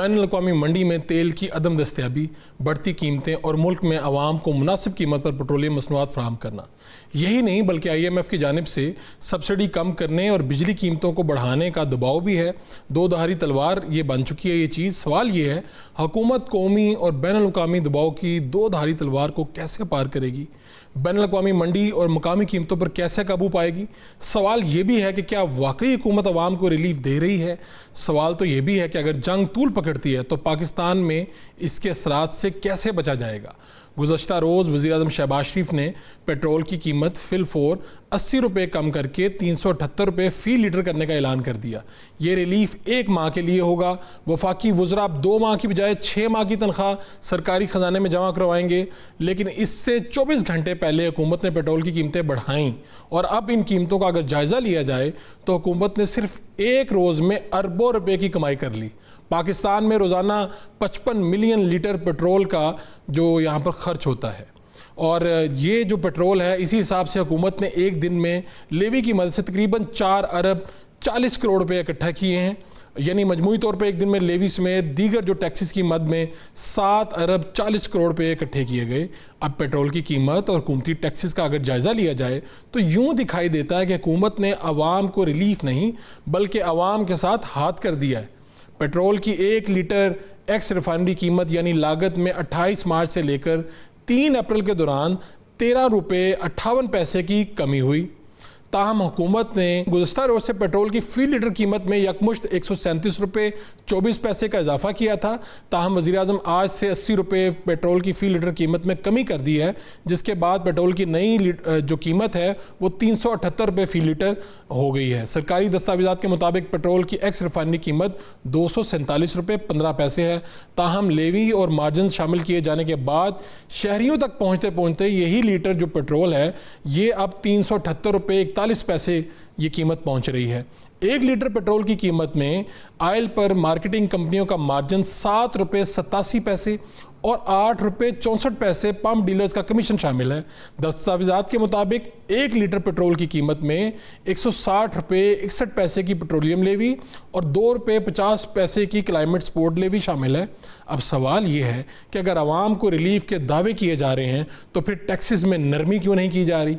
बैनुल-अक़वामी मंडी में तेल की अदम दस्तयाबी, बढ़ती कीमतें और मुल्क में आवाम को मुनासिब कीमत पर पेट्रोलियम मसनूआत फराहम करना। यही नहीं बल्कि IMF की जानिब से सब्सिडी कम करने और बिजली कीमतों को बढ़ाने का दबाव भी है। दो धारी तलवार ये बन चुकी है ये चीज़। सवाल ये है, हुकूमत कौमी और बैनुल-अक़वामी दबाव की दो धारी तलवार को कैसे पार करेगी? बैनुल-अक़वामी मंडी और मुकामी कीमतों पर कैसे काबू पाएगी? सवाल ये भी है कि क्या वाकई हुकूमत आवाम को रिलीफ दे रही है? सवाल तो ये भी है कि अगर जंग तूल पकड़ती है तो पाकिस्तान में इसके असरात से कैसे बचा जाएगा? गुज़श्ता रोज़ वज़ीर-ए-आज़म शहबाज शरीफ ने पेट्रोल की कीमत फिलफोर 80 रुपये कम करके 378 रुपये फ़ी लीटर करने का ऐलान कर दिया। ये रिलीफ एक माह के लिए होगा। वफाकी वज़रा 2 माह की बजाय 6 माह की तनख्वाह सरकारी ख़जाने में जमा करवाएंगे। लेकिन इससे 24 घंटे पहले हुकूमत ने पेट्रोल की कीमतें बढ़ाईं और अब इन कीमतों का अगर जायज़ा लिया जाए तो हुकूमत ने सिर्फ एक रोज़ में अरबों रुपए की कमाई कर ली। पाकिस्तान में रोज़ाना 55 मिलियन लीटर पेट्रोल का जो यहाँ पर ख़र्च होता है और ये जो पेट्रोल है इसी हिसाब से हुकूमत ने एक दिन में लेवी की मदद से तकरीबन 4 अरब 40 करोड़ रुपए इकट्ठा किए हैं। यानी मजमूई तौर पे एक दिन में लेवी समेत दीगर जो टैक्सेस की मद में 7 अरब 40 करोड़ रुपए इकट्ठे किए गए। अब पेट्रोल की कीमत और हुकूमती टैक्सेस का अगर जायज़ा लिया जाए तो यूँ दिखाई देता है कि हुकूमत ने आवाम को रिलीफ नहीं बल्कि आवाम के साथ हाथ कर दिया है। पेट्रोल की 1 लीटर एक्स रिफाइनरी कीमत यानी लागत में 28 मार्च से लेकर 3 अप्रैल के दौरान 13 रुपये 58 पैसे की कमी हुई। ताहम हुकूमत ने गुज़श्ता रोज़ से पेट्रोल की फ़ी लीटर कीमत में यकमुश्त 137 रुपये 24 पैसे का इजाफा किया था। ताहम वज़ीर-ए-आज़म आज से 80 रुपये पेट्रोल की फ़ी लीटर कीमत में कमी कर दी है, जिसके बाद पेट्रोल की नई जो कीमत है वो 378 रुपये फ़ी लीटर हो गई है। सरकारी दस्तावेज़ात के मुताबिक पेट्रोल की एक्स रिफाइनरी कीमत 247 रुपये 15 पैसे है। ताहम लेवी और मार्जिन शामिल किए जाने के बाद शहरियों तक पहुँचते पहुँचते यही लीटर जो पेट्रोल है ये अब 378 रुपये 41 पैसे ये कीमत पहुंच रही है। 1 लीटर पेट्रोल की कीमत में ऑयल पर मार्केटिंग कंपनियों का मार्जिन 7 रुपये 87 पैसे और 8 रुपये 64 पैसे पंप डीलर्स का कमीशन शामिल है। दस्तावेज़ात के मुताबिक 1 लीटर पेट्रोल की कीमत में 160 रुपये 61 पैसे की पेट्रोलियम लेवी और 2 रुपये 50 पैसे की क्लाइमेट सपोर्ट लेवी शामिल है। अब सवाल ये है कि अगर आवाम को रिलीफ के दावे किए जा रहे हैं तो फिर टैक्सेस में नरमी क्यों नहीं की जा रही?